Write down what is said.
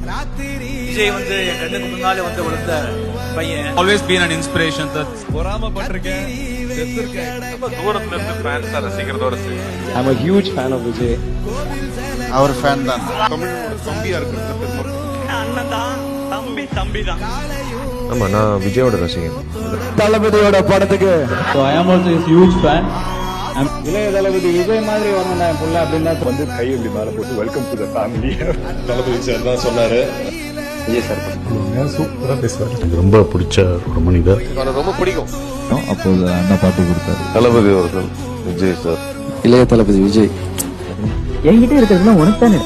விஜய் வந்து என் கண்ணுக்கு முன்னாலே வந்து வளர்ந்த பையன். Always been an inspiration. பொறாம பட்டிருக்கேன், தூரத்துல இருந்து ஃபேன்ஸா ரசிக்கிறதோட சரி. I'm a huge fan of Vijay. அவர் ஃபேன் தான். தமிழோட தம்பியா இருக்கிறது பெருமை. அண்ணன் தான், தம்பி தான். ஆமா, நான் விஜயோட ரசிகன். தளபதியோட படத்துக்கு So I am also a huge fan. இளைய தளபதி விஜய் மாதிரி வரணும் என் புள்ள அப்படின்னா வந்து கை இப்படி மேல போட்டு welcome to the family. Thalapathy sir தான் சொன்னாரு. விஜய் சார் சூப்பரா பேசுவார். ரொம்ப பிடிச்ச ஒரு மனிதர். எனக்கு ரொம்ப பிடிக்கும். அப்போது அண்ணா பாட்டு கொடுத்தாரு. தளபதி அவர்கள் விஜய் சார். இளைய தளபதி விஜய் என்கிட்ட இருக்கிறதுலாம் உனக்கு தானே.